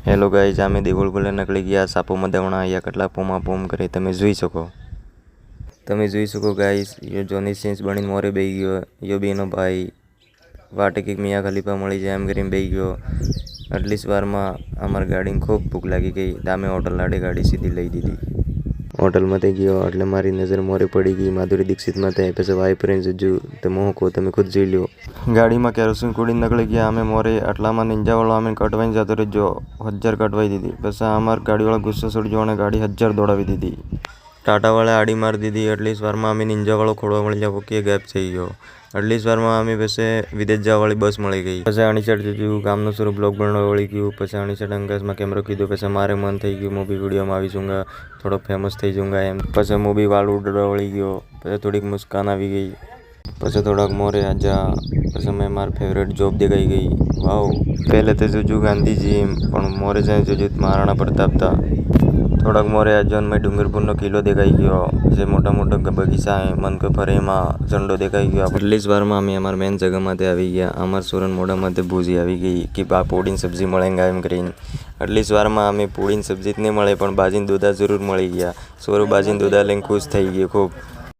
Hello guys, અમે દેવળ બોલે નકળી ગયા સાપોમાં દવણા અહીંયા કેટલા પોમ કરે તમે જોઈ શકો ગાઈઝ. યો જોની સિન્સ બનીને મોરે બેહી ગયો. યો બી એનો ભાઈ વાટે કંઈક મિયા ખલીફા મળી જાય એમ કરીને બેહી ગયો. આટલી જ વારમાં અમારી ગાડીને ખૂબ ભૂખ લાગી ગઈ. દામે હોટલ લાડે ગાડી સીધી લઈ દીધી. હોટલમાં તે ગયો એટલે મારી નજર મોરે પડી ગઈ માધુરી દીક્ષિતમાં. તે પછી વાઇફરેન્સ જજુ તમે હું કહો તમે ખુદ જોઈ લો. ગાડીમાં કેરોસીન કુડીને નકળી ગયા અમે મોરે. આટલામાં નિંજાવાળો અમે કટવાઈને જતો રહેજો. 1000 કટવાઈ દીધી. પછી અમારી ગાડીવાળા ગુસ્સો છોડજો અને ગાડી 1000 દોડાવી દીધી. ટાટાવાળા આડી મારી દીધી. એટલી જ વારમાં અમે નિંજાવાળો ખોડવા મળી જાવ કે ગેપ થઈ ગયો. એટલી જ વારમાં અમે પછી વિદેશ જવાવાળી બસ મળી ગઈ. પછી અણીસર જજુ ગામનું સ્વરૂપ બ્લોગ બનાવવા વળી ગયું. પછી અણીસર અંગાસમાં કેમેરો કીધું. પછી મારે મન થઈ ગયું મૂવી વિડીયોમાં આવી જઉંગા, થોડો ફેમસ થઈ જઉંગા એમ. પછી મૂવી વાળ ઉડવા વળી ગયો. પછી થોડીક મુસ્કાન આવી ગઈ. પછી થોડાક મોરે આજા. પછી મેં મારી ફેવરેટ જોબ દેખાઈ ગઈ. વાવ. પહેલે તો જોજુ ગાંધીજી પણ મોરે જાય જોજુ મહારાણા પ્રતાપ હતા. થોડાક મોરે આજો મેં ડુંગરપુરનો કિલ્લો દેખાઈ ગયો. જે મોટા મોટા બગીચા મન કે ફરે એમાં ઝંડો દેખાઈ ગયો. એટલી જ વારમાં અમે અમારા મેન જગ્યામાંથી આવી ગયા. અમારા સુરન મોઢામાંથી ભૂજી આવી ગઈ કે આ પૂડીની સબ્જી મળેંગા એમ કરીને. એટલી જ વારમાં અમે પૂડીની સબ્જી જ નહીં મળે પણ બાજીને દૂધા જરૂર મળી ગયા. સોરું બાજીને દૂધા લઈને ખુશ થઈ ગયો ખૂબ.